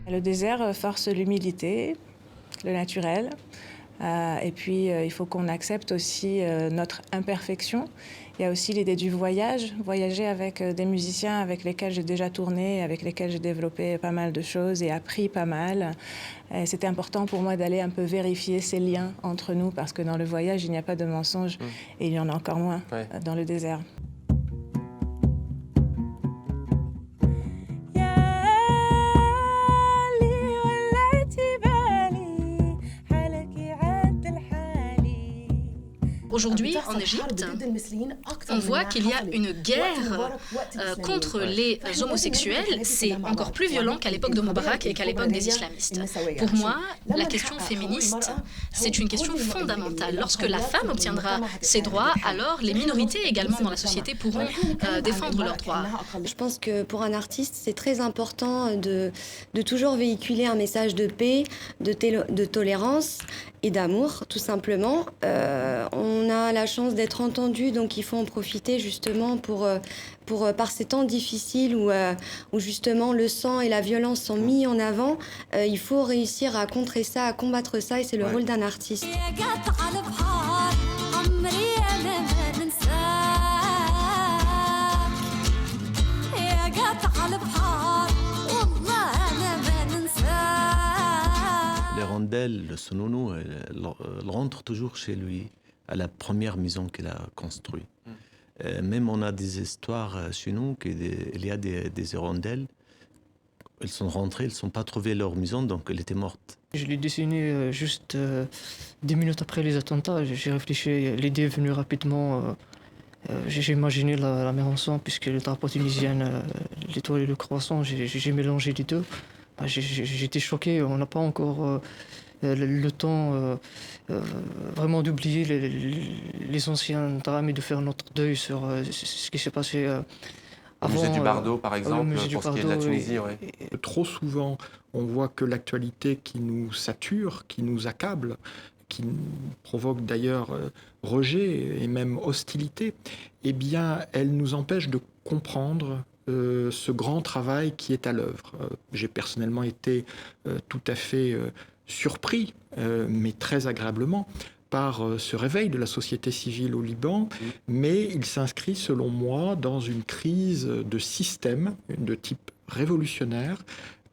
Le désert force l'humilité, le naturel. Et puis, il faut qu'on accepte aussi notre imperfection. Il y a aussi l'idée du voyage, voyager avec des musiciens avec lesquels j'ai déjà tourné, avec lesquels j'ai développé pas mal de choses et appris pas mal. C'était important pour moi d'aller un peu vérifier ces liens entre nous, parce que dans le voyage, il n'y a pas de mensonges et il y en a encore moins dans le désert. Aujourd'hui, en Égypte, on voit qu'il y a une guerre contre les homosexuels. C'est encore plus violent qu'à l'époque de Moubarak et qu'à l'époque des islamistes. Pour moi, la question féministe, c'est une question fondamentale. Lorsque la femme obtiendra ses droits, alors les minorités également dans la société pourront défendre leurs droits. Je pense que pour un artiste, c'est très important de toujours véhiculer un message de paix, de tolérance et d'amour, tout simplement. On a la chance d'être entendu, donc il faut en profiter justement par ces temps difficiles où justement le sang et la violence sont mis en avant. Il faut réussir à contrer ça, à combattre ça, et c'est le rôle d'un artiste. Les rondelles, le Sununu, elle rentre toujours chez lui, à la première maison qu'il a construite. Même on a des histoires chez nous qu'il y a des hirondelles. Elles sont rentrées, elles ne sont pas trouvées leur maison, donc elle était morte. Je l'ai dessiné juste 10 minutes après les attentats. J'ai réfléchi, l'idée est venue rapidement. J'ai imaginé la mer en sang, puisque le drapeau tunisien, l'étoile et le croissant, j'ai mélangé les deux. J'étais choqué, on n'a pas encore le temps vraiment d'oublier les anciens drames et de faire notre deuil sur ce qui s'est passé au musée du Bardo, par exemple, pour ce qui est de la Tunisie. Trop souvent, on voit que l'actualité qui nous sature, qui nous accable, qui provoque d'ailleurs rejet et même hostilité, eh bien, elle nous empêche de comprendre ce grand travail qui est à l'œuvre. J'ai personnellement été tout à fait surpris, mais très agréablement, par ce réveil de la société civile au Liban, mais il s'inscrit, selon moi, dans une crise de système de type révolutionnaire,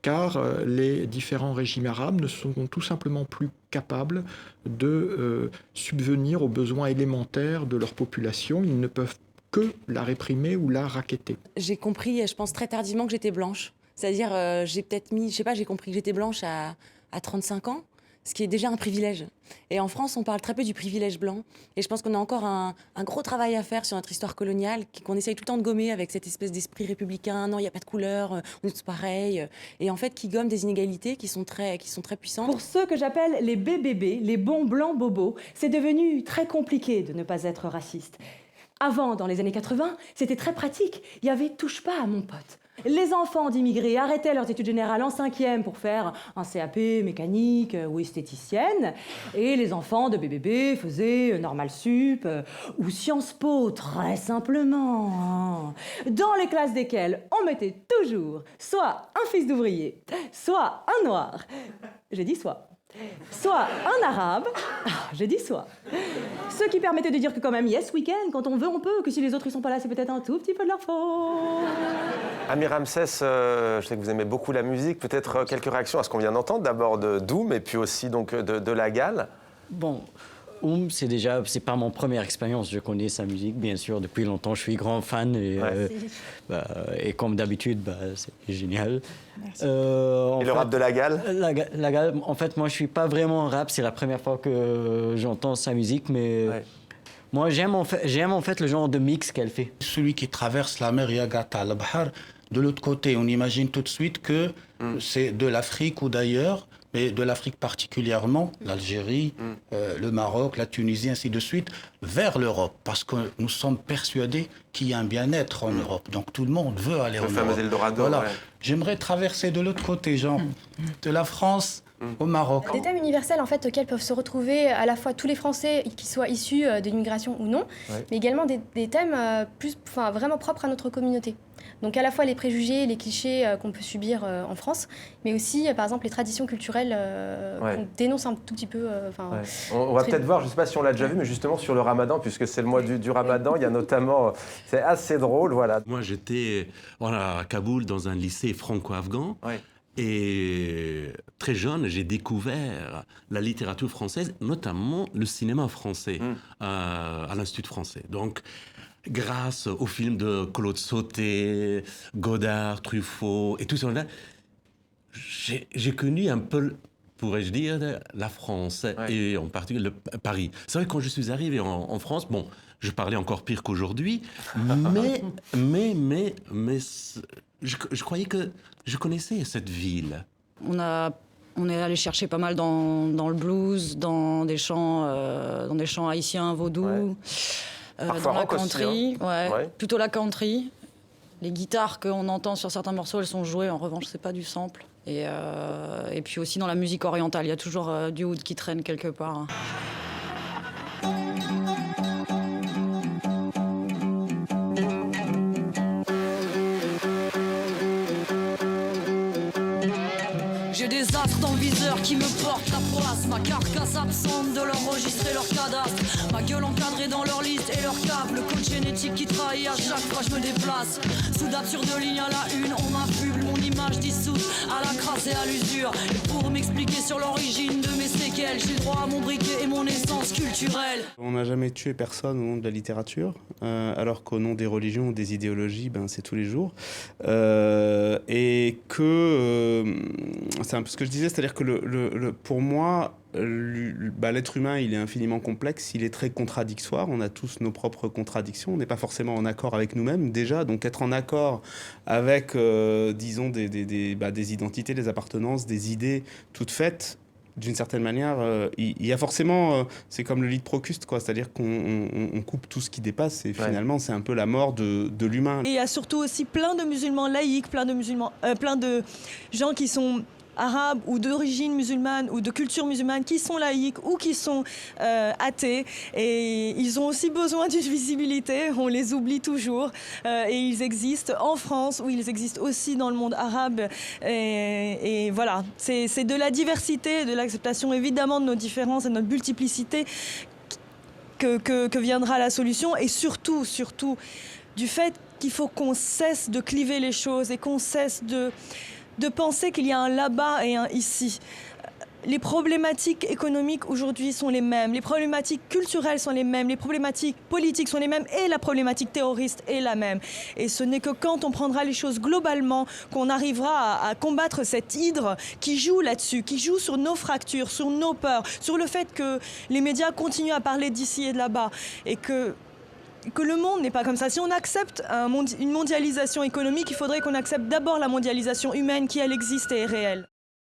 car les différents régimes arabes ne sont tout simplement plus capables de subvenir aux besoins élémentaires de leur population. Ils ne peuvent que la réprimer ou la racketter. J'ai compris, je pense très tardivement, que j'étais blanche. C'est-à-dire, j'ai peut-être mis, je sais pas, j'ai compris que j'étais blanche à 35 ans, ce qui est déjà un privilège. Et en France, on parle très peu du privilège blanc. Et je pense qu'on a encore un gros travail à faire sur notre histoire coloniale, qu'on essaye tout le temps de gommer avec cette espèce d'esprit républicain. Non, il n'y a pas de couleur, on est tous pareils. Et en fait, qui gomme des inégalités qui sont très puissantes. Pour ceux que j'appelle les BBB, les bons blancs bobos, c'est devenu très compliqué de ne pas être raciste. Avant, dans les années 80, c'était très pratique. Il y avait « touche pas à mon pote ». Les enfants d'immigrés arrêtaient leurs études générales en 5e pour faire un CAP mécanique ou esthéticienne. Et les enfants de BBB faisaient Normal Sup ou Sciences Po, très simplement. Dans les classes desquelles on mettait toujours soit un fils d'ouvrier, soit un noir. J'ai dit soit un arabe, j'ai dit soit. Ce qui permettait de dire que quand même, yes, week-end, quand on veut, on peut, que si les autres ils sont pas là, c'est peut-être un tout petit peu de leur faute. Amir Ramsès, je sais que vous aimez beaucoup la musique, peut-être quelques réactions à ce qu'on vient d'entendre, d'abord de Doom et puis aussi donc de La Gale. Bon, c'est pas mon première expérience, je connais sa musique, bien sûr, depuis longtemps, je suis grand fan et comme d'habitude, c'est génial. Et le rap de La Gale? La Gale, en fait, moi je suis pas vraiment rap, c'est la première fois que j'entends sa musique, mais moi j'aime en fait le genre de mix qu'elle fait. Celui qui traverse la mer Yagata al-Bahar, de l'autre côté, on imagine tout de suite que c'est de l'Afrique ou d'ailleurs, mais de l'Afrique particulièrement, l'Algérie, le Maroc, la Tunisie, ainsi de suite, vers l'Europe, parce que nous sommes persuadés qu'il y a un bien-être en Europe. Donc tout le monde veut aller en Europe. Le fameux Eldorado. Voilà. J'aimerais traverser de l'autre côté, genre de la France au Maroc. Des thèmes universels en fait auxquels peuvent se retrouver à la fois tous les Français, qu'ils soient issus de l'immigration ou non, mais également des thèmes vraiment propres à notre communauté. Donc à la fois les préjugés, les clichés qu'on peut subir en France, mais aussi par exemple les traditions culturelles qu'on dénonce un tout petit peu. On va peut-être voir, je ne sais pas si on l'a déjà vu, mais justement sur le Ramadan, puisque c'est le mois du Ramadan, il y a notamment, c'est assez drôle, voilà. Moi j'étais à Kaboul dans un lycée franco-afghan. Et très jeune, j'ai découvert la littérature française, notamment le cinéma français à l'Institut français. Donc, grâce aux films de Claude Sautet, Godard, Truffaut et tout ça, j'ai connu un peu, pourrais-je dire, la France et en particulier Paris. C'est vrai que quand je suis arrivé en France, bon, je parlais encore pire qu'aujourd'hui, mais je croyais que je connaissais cette ville. On est allé chercher pas mal dans le blues, dans des chants haïtiens, vaudous, dans la country, plutôt la country. Les guitares qu'on entend sur certains morceaux, elles sont jouées. En revanche, c'est pas du sample. Et puis aussi dans la musique orientale, il y a toujours du oud qui traîne quelque part. J'ai des astres dans le viseur qui me portent la poisse. Ma carcasse absente de l'enregistrer leur cadastre. Ma gueule encadrée dans leur liste et leur cave. Le code génétique qui trahit à chaque fois je me déplace. Sous d'absurdes lignes à la une, on m'affuble. Mon image dissoute à la crasse et à l'usure. Et pour m'expliquer sur l'origine de mes séquelles, j'ai droit à mon briquet et mon essence culturelle. On n'a jamais tué personne au nom de la littérature, alors qu'au nom des religions ou des idéologies, c'est tous les jours. Et que... c'est un peu ce que je disais, c'est-à-dire que pour moi, l'être humain, il est infiniment complexe, il est très contradictoire, on a tous nos propres contradictions, on n'est pas forcément en accord avec nous-mêmes déjà, donc être en accord avec, disons, des identités, des appartenances, des idées toutes faites, d'une certaine manière, il y a forcément, c'est comme le lit de Procuste, quoi, c'est-à-dire qu'on coupe tout ce qui dépasse et finalement c'est un peu la mort de l'humain. Et il y a surtout aussi plein de musulmans laïcs, plein de gens qui sont arabes ou d'origine musulmane ou de culture musulmane qui sont laïcs ou qui sont athées et ils ont aussi besoin d'une visibilité, on les oublie toujours et ils existent en France ou ils existent aussi dans le monde arabe et voilà, c'est de la diversité, de l'acceptation évidemment de nos différences et de notre multiplicité que viendra la solution et surtout du fait qu'il faut qu'on cesse de cliver les choses et qu'on cesse de penser qu'il y a un là-bas et un ici. Les problématiques économiques aujourd'hui sont les mêmes, les problématiques culturelles sont les mêmes, les problématiques politiques sont les mêmes et la problématique terroriste est la même. Et ce n'est que quand on prendra les choses globalement qu'on arrivera à combattre cette hydre qui joue là-dessus, qui joue sur nos fractures, sur nos peurs, sur le fait que les médias continuent à parler d'ici et de là-bas et que le monde n'est pas comme ça. Si on accepte une mondialisation économique, il faudrait qu'on accepte d'abord la mondialisation humaine qui, elle, existe et est réelle.